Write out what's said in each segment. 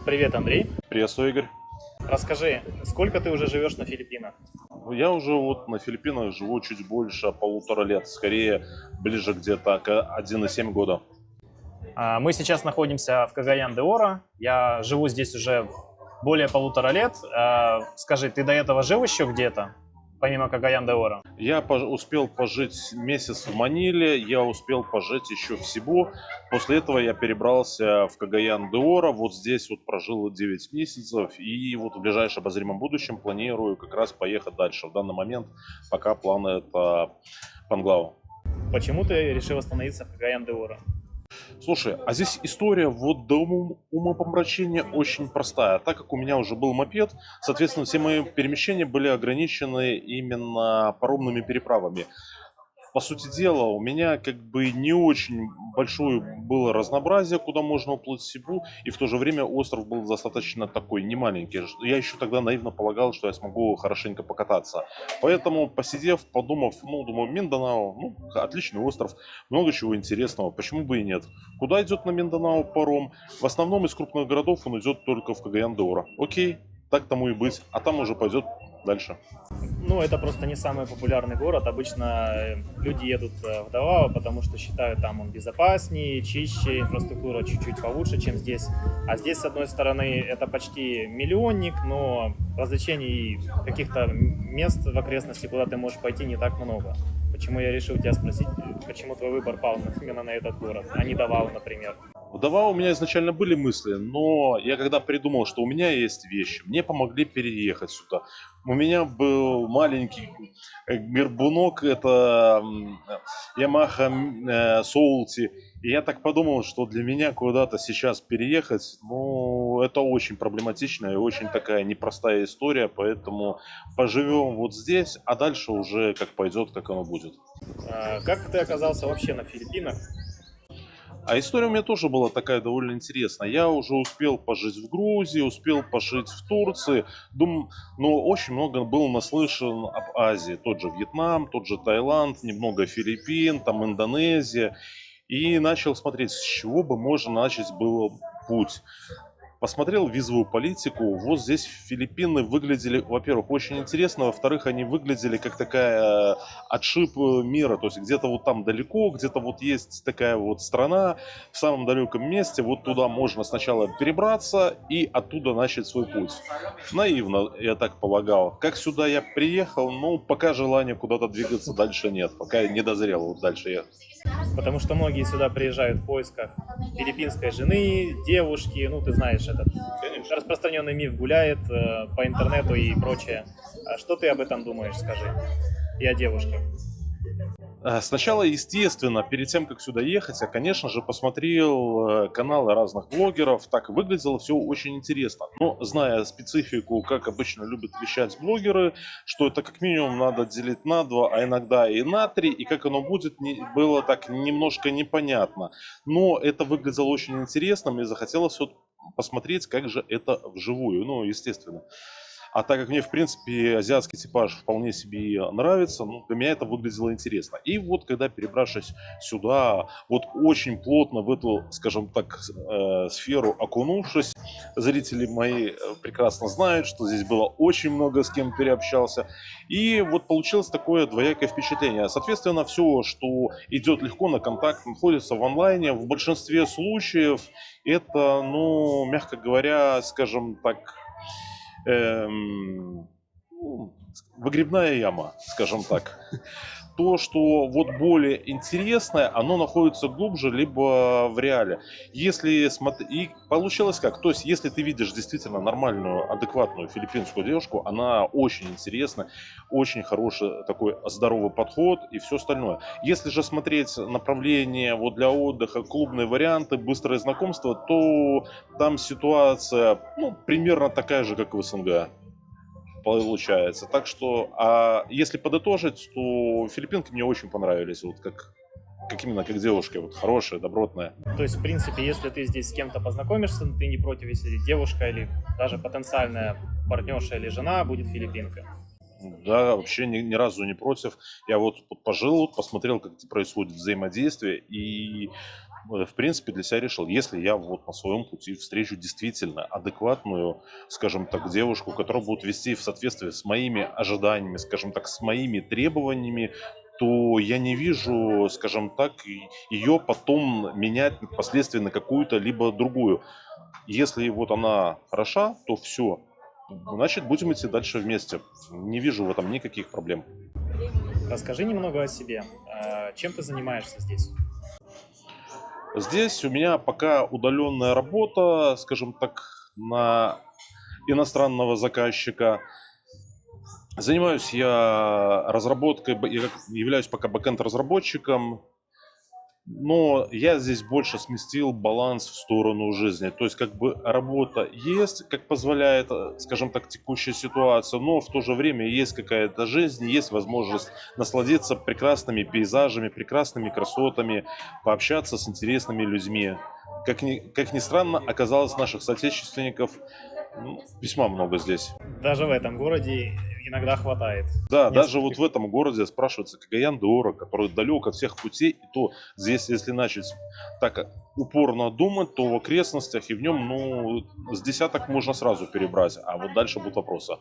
Привет, Андрей. Приветствую, Игорь. Расскажи, сколько ты уже живешь на Филиппинах? Я уже вот на Филиппинах живу чуть больше 1,5 лет, скорее ближе где-то к 1,7 года. Мы сейчас находимся в Кагаян-де-Оро. Я живу здесь уже более 1,5 лет. Скажи, ты до этого жил еще где-то, помимо Кагаян-де-Оро? Я успел пожить месяц в Маниле, я успел пожить еще в Сибу. После этого я перебрался в Кагаян-де-Оро, вот здесь вот прожил 9 месяцев, и вот в ближайшем обозримом будущем планирую как раз поехать дальше. В данный момент пока планы это Панглау. Почему ты решил остановиться в Кагаян-де-Оро? Слушай, а здесь история вот до умопомрачения очень простая. Так как у меня уже был мопед, соответственно, все мои перемещения были ограничены именно паромными переправами. По сути дела, у меня как бы не очень большое было разнообразие, куда можно уплыть в Сибу, и в то же время остров был достаточно такой немаленький. Я еще тогда наивно полагал, что я смогу хорошенько покататься. Поэтому, посидев, подумав, думаю, Минданао, отличный остров, много чего интересного, почему бы и нет. Куда идет на Минданао паром? В основном из крупных городов он идет только в Кагаян-де-Оро. Окей, так тому и быть, а там уже пойдет дальше. Ну, это просто не самый популярный город. Обычно люди едут в Давао, потому что считают, там он безопаснее, чище, инфраструктура чуть-чуть получше, чем здесь. А здесь, с одной стороны, это почти миллионник, но развлечений и каких-то мест в окрестности, куда ты можешь пойти, не так много. Почему я решил тебя спросить, почему твой выбор пал именно на этот город, а не Давао, например? В Давао у меня изначально были мысли, но я когда придумал, что у меня есть вещи, мне помогли переехать сюда. У меня был маленький горбунок, это Yamaha Soulti. И я так подумал, что для меня куда-то сейчас переехать, это очень проблематичная и очень такая непростая история, поэтому поживем вот здесь, а дальше уже как пойдет, как оно будет. Как ты оказался вообще на Филиппинах? А история у меня тоже была такая довольно интересная. Я уже успел пожить в Грузии, успел пожить в Турции. Но очень много было наслышан об Азии. Тот же Вьетнам, тот же Таиланд, немного Филиппин, там Индонезия. И начал смотреть, с чего бы можно начать было путь. Посмотрел визовую политику. Вот здесь Филиппины выглядели, во-первых, очень интересно, во-вторых, они выглядели как такая отшиб мира. То есть где-то вот там далеко, где-то вот есть такая вот страна в самом далеком месте. Вот туда можно сначала перебраться и оттуда начать свой путь. Наивно, я так полагал. Как сюда я приехал, пока желания куда-то двигаться дальше нет. Пока я не дозрел вот дальше ехать. Потому что многие сюда приезжают в поисках филиппинской жены, девушки, ты знаешь, этот распространенный миф гуляет по интернету и прочее. Что ты об этом думаешь, скажи? И о девушках. Сначала, естественно, перед тем, как сюда ехать, я, конечно же, посмотрел каналы разных блогеров. Так выглядело все очень интересно. Но, зная специфику, как обычно любят вещать блогеры, что это как минимум надо делить на 2, а иногда и на 3, и как оно будет, было так немножко непонятно. Но это выглядело очень интересно, мне захотелось вот посмотреть, как же это вживую, естественно. А так как мне, в принципе, азиатский типаж вполне себе нравится, для меня это выглядело интересно. И вот, когда перебравшись сюда, вот очень плотно в эту, скажем так, сферу окунувшись, зрители мои прекрасно знают, что здесь было очень много с кем переобщался. И вот получилось такое двоякое впечатление. Соответственно, все, что идет легко на контакт, находится в онлайне, в большинстве случаев это, мягко говоря, скажем так, выгребная яма, скажем так. То, что вот более интересное, оно находится глубже, либо в реале. Если и получилось как? То есть, если ты видишь действительно нормальную, адекватную филиппинскую девушку, она очень интересна, очень хороший такой здоровый подход и все остальное. Если же смотреть направление вот для отдыха, клубные варианты, быстрое знакомство, то там ситуация, примерно такая же, как в СНГ получается. Так что, если подытожить, то филиппинки мне очень понравились, вот как именно как девушка, вот хорошая, добротная. То есть, в принципе, если ты здесь с кем-то познакомишься, ты не против, если девушка или даже потенциальная партнерша или жена будет филиппинка? Да, вообще ни разу не против. Я вот пожил, посмотрел, как происходит взаимодействие, и в принципе, для себя решил, если я вот на своем пути встречу действительно адекватную, скажем так, девушку, которая будет вести в соответствии с моими ожиданиями, скажем так, с моими требованиями, то я не вижу, скажем так, ее потом менять впоследствии на какую-то либо другую. Если вот она хороша, то все. Значит, будем идти дальше вместе. Не вижу в этом никаких проблем. Расскажи немного о себе. Чем ты занимаешься здесь? Здесь у меня пока удаленная работа, скажем так, на иностранного заказчика. Занимаюсь я разработкой, я являюсь пока бэкэнд-разработчиком, но я здесь больше сместил баланс в сторону жизни. То есть как бы работа есть, как позволяет, скажем так, текущая ситуация, но в то же время есть какая-то жизнь, есть возможность насладиться прекрасными пейзажами, прекрасными красотами, пообщаться с интересными людьми. Как ни странно, оказалось наших соотечественников весьма много здесь. Даже в этом городе иногда хватает Да, даже вот нескольких. в этом городе спрашивается Кагаян де Оро, который далек от всех путей, и то здесь, если начать так упорно думать, то в окрестностях и в нем, с десяток можно сразу перебрать, а вот дальше будут вопросы.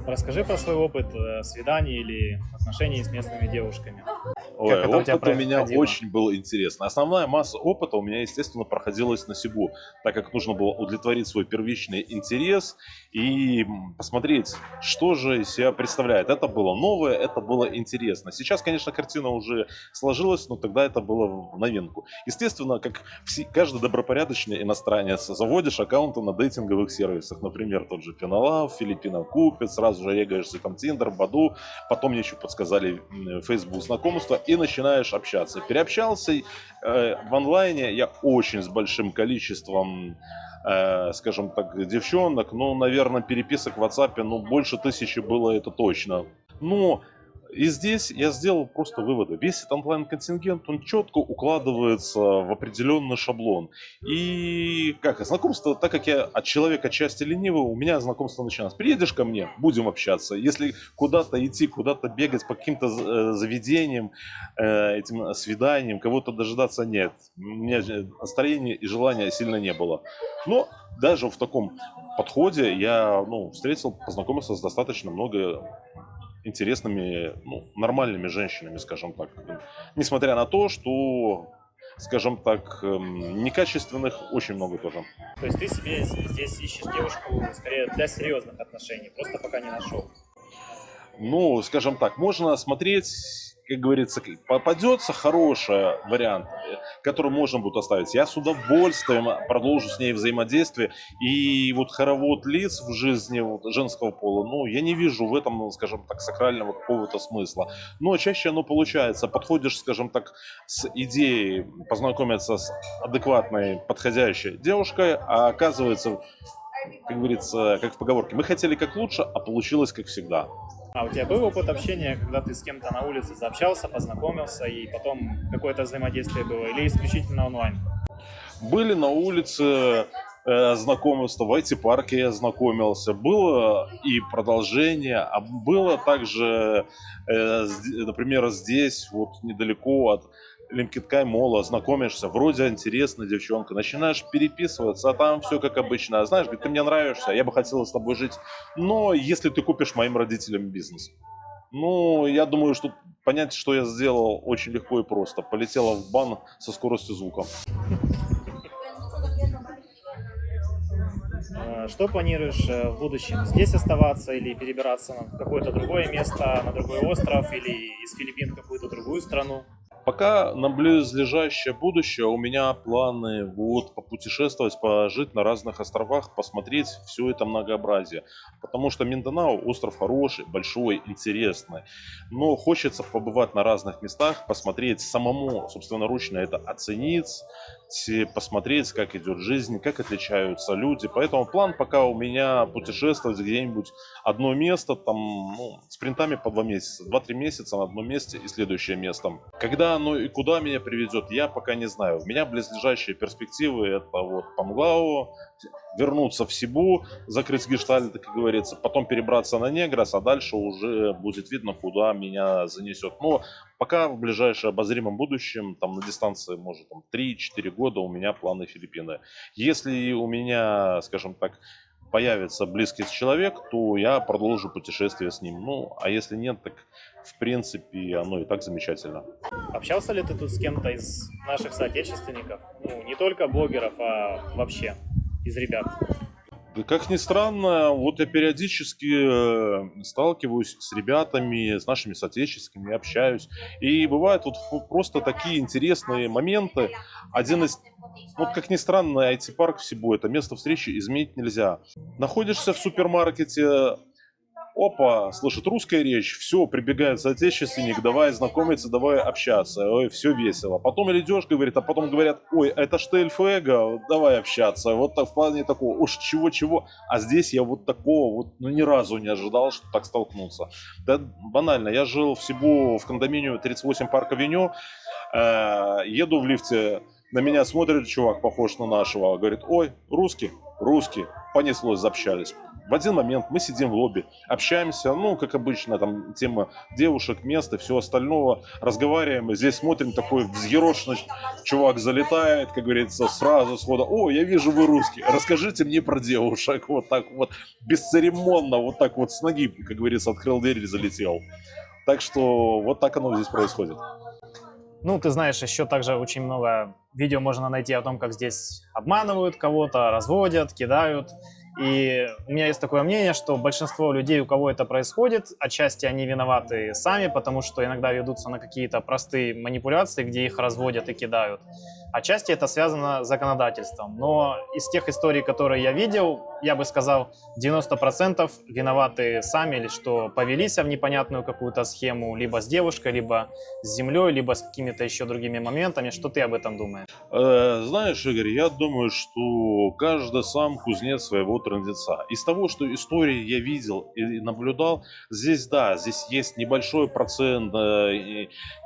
Расскажи про свой опыт свиданий или отношений с местными девушками. Ой, Как это у тебя опыт у меня происходило? очень был интересный. Основная масса опыта у меня, естественно, проходилась на Сибу, так как нужно было удовлетворить свой первичный интерес и посмотреть, что же из себя представляет. Это было новое, это было интересно. Сейчас, конечно, картина уже сложилась, но тогда это было в новинку. Естественно, как каждый добропорядочный иностранец, заводишь аккаунты на дейтинговых сервисах, например, тот же Пенолав, Филиппино Купит, сразу же егаешься там Тиндер, Баду, потом мне еще подсказали Facebook знакомства, и начинаешь общаться. Переобщался в онлайне я очень с большим количеством, скажем так, девчонок, наверное, переписок в WhatsApp, больше 1000 было это точно. Но и здесь я сделал просто выводы. Весь этот онлайн-контингент, он четко укладывается в определенный шаблон. И как знакомство, так как я от человека части ленивый, у меня знакомство начинается. Приедешь ко мне, будем общаться. Если куда-то идти, куда-то бегать по каким-то заведениям, этим свиданиям, кого-то дожидаться нет. У меня настроения и желания сильно не было. Но даже в таком подходе я встретил, познакомился с достаточно много интересными, нормальными женщинами, скажем так. Несмотря на то, что, скажем так, некачественных очень много тоже. То есть ты себе здесь ищешь девушку скорее для серьезных отношений, просто пока не нашел. Скажем так, можно смотреть, как говорится, попадется хороший вариант, который можно будет оставить. Я с удовольствием продолжу с ней взаимодействие. И вот хоровод лиц в жизни женского пола, я не вижу в этом, скажем так, сакрального какого-то смысла. Но чаще оно получается. Подходишь, скажем так, с идеей познакомиться с адекватной, подходящей девушкой, а оказывается, как говорится, как в поговорке, мы хотели как лучше, а получилось как всегда. А у тебя был опыт общения, когда ты с кем-то на улице заобщался, познакомился, и потом какое-то взаимодействие было, или исключительно онлайн? Были на улице знакомства, в IT-парке я знакомился. Было и продолжение, а было также, например, здесь, вот недалеко от Лимкиткай мола, знакомишься, вроде интересная девчонка, начинаешь переписываться, а там все как обычно. Знаешь, говорит, ты мне нравишься, я бы хотела с тобой жить, но если ты купишь моим родителям бизнес. Я думаю, что понять, что я сделал, очень легко и просто. Полетела в бан со скоростью звука. Что планируешь в будущем? Здесь оставаться или перебираться на какое-то другое место, на другой остров, или из Филиппин в какую-то другую страну? Пока на близлежащее будущее у меня планы попутешествовать, пожить на разных островах, посмотреть все это многообразие. Потому что Минданао остров хороший, большой, интересный. Но хочется побывать на разных местах, посмотреть самому, собственноручно это оценить, посмотреть, как идет жизнь, как отличаются люди. Поэтому план пока у меня путешествовать где-нибудь одно место, там, с принтами по 2 месяца, 2-3 месяца на одном месте и следующее место. Когда оно и куда меня приведет, я пока не знаю. У меня близлежащие перспективы — это вот Панглау, вернуться в Сибу, закрыть гештальт, как говорится, потом перебраться на Негрос, а дальше уже будет видно, куда меня занесет. Но пока в ближайшем обозримом будущем, там на дистанции, может, там 3-4 года у меня планы Филиппины. Если у меня, скажем так, появится близкий человек, то я продолжу путешествие с ним. Ну, а если нет, так в принципе оно и так замечательно. Общался ли ты тут с кем-то из наших соотечественников? Ну, не только блогеров, а вообще из ребят. Да как ни странно, вот я периодически сталкиваюсь с ребятами, с нашими соотечественниками, общаюсь. И бывают вот просто такие интересные моменты. Один из, вот как ни странно, IT-парк в Сибу — это место встречи, изменить нельзя. Находишься в супермаркете, опа, слышит русская речь, все, прибегает соотечественник, давай знакомиться, давай общаться, ой, все весело. Потом идешь, говорит, а потом говорят, ой, это ж ты Эльфуэго, давай общаться. Вот так в плане такого, уж чего-чего, а здесь я вот такого вот, ну, ни разу не ожидал, что так столкнуться. Да банально, я жил в Сибу в кондоминиуме 38 Парк-авеню, еду в лифте, на меня смотрит чувак, похож на нашего, говорит, ой, русский, понеслось, заобщались. В один момент мы сидим в лобби, общаемся, ну, как обычно, там, тема девушек, мест и всего остального, разговариваем, и здесь смотрим, такой взъерошенный чувак залетает, как говорится, сразу схода, о, я вижу, вы русский, расскажите мне про девушек, вот так вот, бесцеремонно, вот так вот с ноги, как говорится, открыл дверь и залетел. Так что вот так оно здесь происходит. Ну, ты знаешь, еще также очень много видео можно найти о том, как здесь обманывают кого-то, разводят, кидают. И у меня есть такое мнение, что большинство людей, у кого это происходит, отчасти они виноваты сами, потому что иногда ведутся на какие-то простые манипуляции, где их разводят и кидают. Отчасти это связано с законодательством. Но из тех историй, которые я видел, я бы сказал, 90% виноваты сами, или что повелись в непонятную какую-то схему, либо с девушкой, либо с землей, либо с какими-то еще другими моментами. Что ты об этом думаешь? Знаешь, Игорь, я думаю, что каждый сам кузнец своего трындеца. Из того, что истории я видел и наблюдал, здесь, да, здесь есть небольшой процент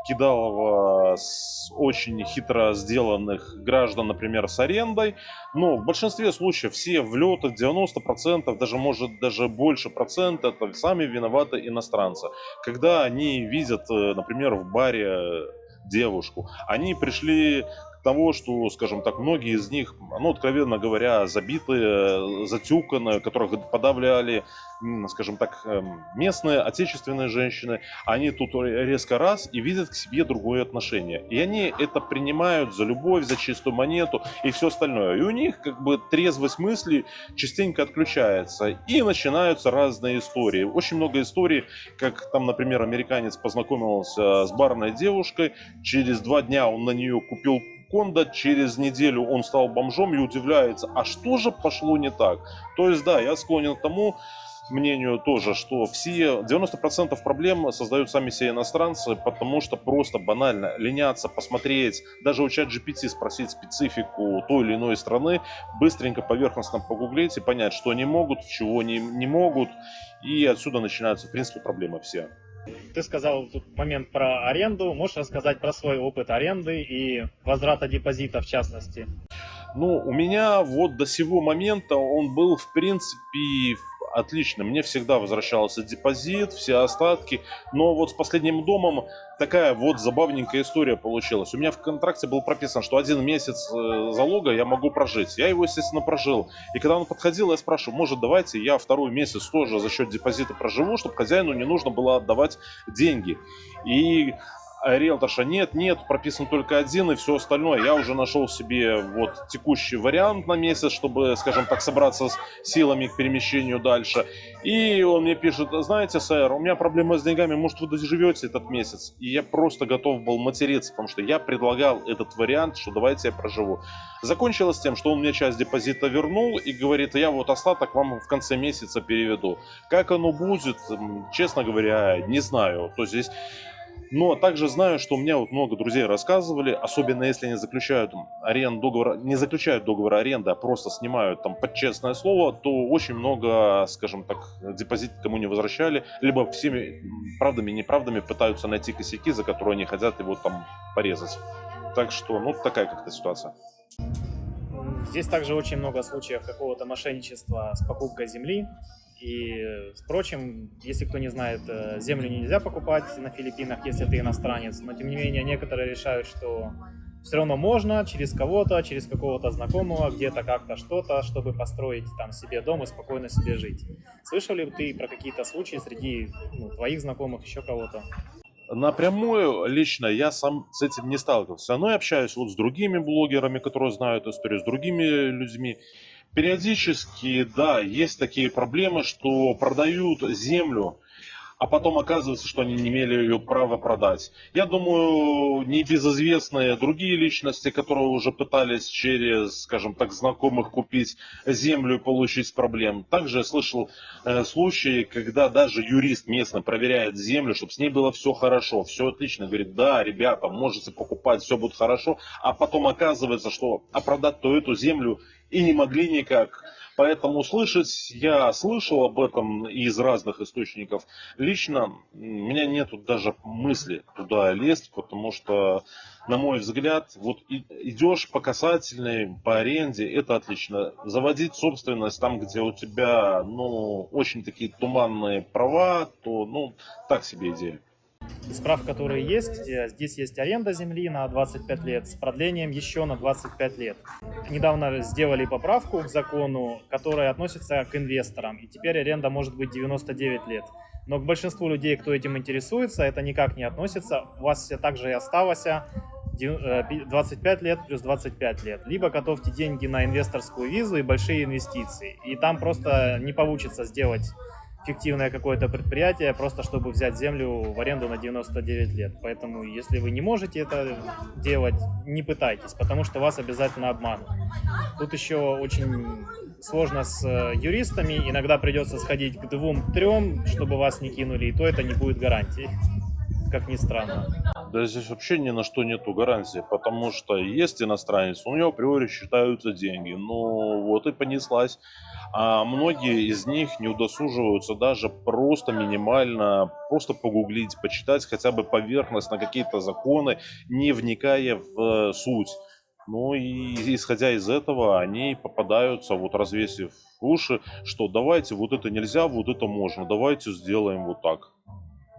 кидалово с очень хитро сделанных граждан, например, с арендой, но в большинстве случаев все влеты, 90%, даже может даже больше процента, это сами виноваты иностранцы. Когда они видят, например, в баре девушку, они пришли к тому, что, скажем так, многие из них, ну, откровенно говоря, забитые, затюканные, которых подавляли, скажем так, местные, отечественные женщины, они тут резко раз и видят к себе другое отношение. И они это принимают за любовь, за чистую монету и все остальное. И у них как бы трезвость мысли частенько отключается. И начинаются разные истории. Очень много историй, как там, например, американец познакомился с барной девушкой, через 2 дня он на нее купил кондо, через неделю он стал бомжом и удивляется, а что же пошло не так? То есть, да, я склонен к тому мнению тоже, что все 90% проблем создают сами себе иностранцы, потому что просто банально ленятся посмотреть, даже у ChatGPT спросить специфику той или иной страны, быстренько поверхностно погуглить и понять, что они могут, чего не могут, и отсюда начинаются, в принципе, проблемы все. Ты сказал тут момент про аренду. Можешь рассказать про свой опыт аренды и возврата депозита в частности? Ну, у меня вот до сего момента он был, в принципе, отлично. Мне всегда возвращался депозит, все остатки. Но вот с последним домом такая вот забавненькая история получилась. У меня в контракте был прописан, что 1 месяц залога я могу прожить. Я его, естественно, прожил. И когда он подходил, я спрашиваю, может, давайте я 2-й месяц тоже за счет депозита проживу, чтобы хозяину не нужно было отдавать деньги. И риэлторша, нет, прописан только 1 и все остальное. Я уже нашел себе вот текущий вариант на месяц, чтобы, скажем так, собраться с силами к перемещению дальше. И он мне пишет, знаете, сэр, у меня проблемы с деньгами, может, вы доживете этот месяц? И я просто готов был материться, потому что я предлагал этот вариант, что давайте я проживу. Закончилось тем, что он мне часть депозита вернул и говорит, я вот остаток вам в конце месяца переведу. Как оно будет, честно говоря, не знаю. То есть здесь Но также знаю, что у меня вот много друзей рассказывали, особенно если они заключают договор, не заключают договор аренды, а просто снимают там под честное слово, то очень много, скажем так, депозит кому не возвращали, либо всеми правдами и неправдами пытаются найти косяки, за которые они хотят его там порезать. Так что, ну, такая как-то ситуация. Здесь также очень много случаев какого-то мошенничества с покупкой земли. И, впрочем, если кто не знает, землю нельзя покупать на Филиппинах, если ты иностранец. Но, тем не менее, некоторые решают, что все равно можно через кого-то, через какого-то знакомого, где-то как-то что-то, чтобы построить там себе дом и спокойно себе жить. Слышал ли ты про какие-то случаи среди твоих знакомых, еще кого-то? Напрямую лично я сам с этим не сталкивался, но я общаюсь вот с другими блогерами, которые знают историю, с другими людьми. Периодически, да, есть такие проблемы, что продают землю, а потом оказывается, что они не имели ее права продать. Я думаю, небезызвестные другие личности, которые уже пытались через, скажем так, знакомых купить землю и получить проблем. Также я слышал случаи, когда даже юрист местный проверяет землю, чтобы с ней было все хорошо, все отлично. Говорит, да, ребята, можете покупать, все будет хорошо. А потом оказывается, что продать-то эту землю и не могли никак. Поэтому я слышал об этом из разных источников. Лично у меня нету даже мысли туда лезть, потому что, на мой взгляд, вот идешь по касательной, по аренде, это отлично. Заводить собственность там, где у тебя, очень такие туманные права, то, так себе идея. Из прав, которые есть, здесь есть аренда земли на 25 лет с продлением еще на 25 лет. Недавно сделали поправку к закону, которая относится к инвесторам, и теперь аренда может быть 99 лет. Но к большинству людей, кто этим интересуется, это никак не относится. У вас все так же и осталось 25 лет плюс 25 лет. Либо готовьте деньги на инвесторскую визу и большие инвестиции. И там просто не получится сделать фиктивное какое-то предприятие, просто чтобы взять землю в аренду на 99 лет. Поэтому, если вы не можете это делать, не пытайтесь, потому что вас обязательно обманут. Тут еще очень сложно с юристами, иногда придется сходить к 2-3, чтобы вас не кинули, и то это не будет гарантией, как ни странно. Да здесь вообще ни на что нету гарантии, потому что есть иностранец, у него априори считаются деньги, ну вот и понеслась. А многие из них не удосуживаются даже просто минимально, просто погуглить, почитать хотя бы поверхностно какие-то законы, не вникая в суть. Ну и исходя из этого, они попадаются, вот развесив уши, что давайте вот это нельзя, вот это можно, давайте сделаем вот так.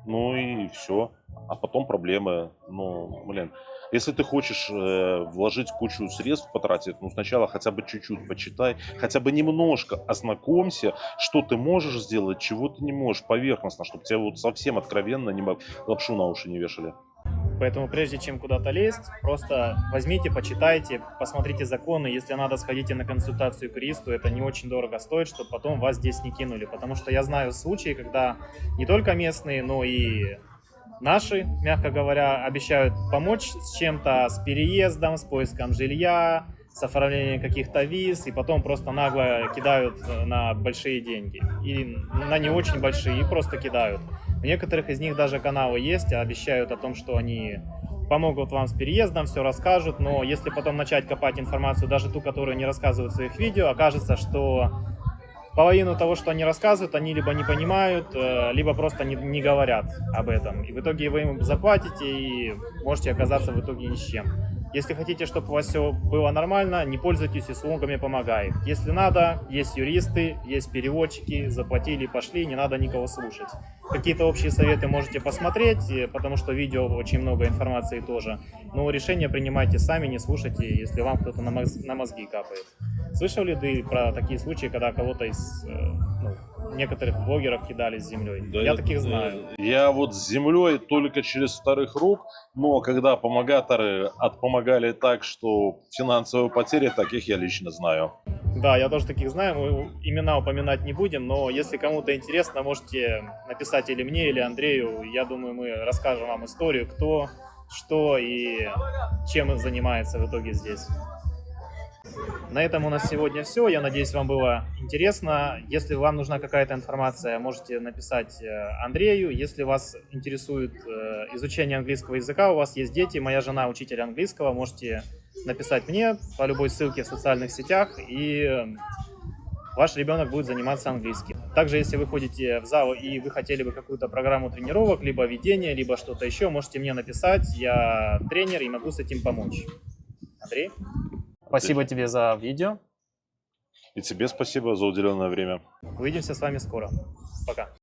Ну и все. А потом проблемы. Ну, блин. Если ты хочешь вложить кучу средств, потратить, сначала хотя бы чуть-чуть почитай, хотя бы немножко ознакомься, что ты можешь сделать, чего ты не можешь, поверхностно, чтобы тебя вот совсем откровенно лапшу на уши не вешали. Поэтому прежде чем куда-то лезть, просто возьмите, почитайте, посмотрите законы. Если надо, сходите на консультацию к юристу. Это не очень дорого стоит, чтобы потом вас здесь не кинули. Потому что я знаю случаи, когда не только местные, но и наши, мягко говоря, обещают помочь с чем-то, с переездом, с поиском жилья, с оформлением каких-то виз, и потом просто нагло кидают на большие деньги. И на не очень большие, и просто кидают. У некоторых из них даже каналы есть, обещают о том, что они помогут вам с переездом, все расскажут, но если потом начать копать информацию, даже ту, которую не рассказывают в своих видео, окажется, что половину того, что они рассказывают, они либо не понимают, либо просто не говорят об этом. И в итоге вы им заплатите и можете оказаться в итоге ни с чем. Если хотите, чтобы у вас все было нормально, не пользуйтесь услугами «Помогает». Если надо, есть юристы, есть переводчики, заплатили, пошли, не надо никого слушать. Какие-то общие советы можете посмотреть, потому что видео очень много информации тоже. Но решение принимайте сами, не слушайте, если вам кто-то на мозги капает. Слышал ли ты про такие случаи, когда кого-то из некоторых блогеров кидали с землей? Да, я таких знаю. Я вот с землей только через вторых рук, но когда помогаторы отпомогали так, что финансовые потери, таких я лично знаю. Да, я тоже таких знаю, мы имена упоминать не будем, но если кому-то интересно, можете написать или мне, или Андрею. Я думаю, мы расскажем вам историю, кто, что и чем он занимается в итоге здесь. На этом у нас сегодня все. Я надеюсь, вам было интересно. Если вам нужна какая-то информация, можете написать Андрею. Если вас интересует изучение английского языка, у вас есть дети, моя жена учитель английского, можете написать мне по любой ссылке в социальных сетях, и ваш ребенок будет заниматься английским. Также, если вы ходите в зал и вы хотели бы какую-то программу тренировок, либо ведение, либо что-то еще, можете мне написать. Я тренер и могу с этим помочь. Андрей? Спасибо тебе за видео. И тебе спасибо за уделенное время. Увидимся с вами скоро. Пока.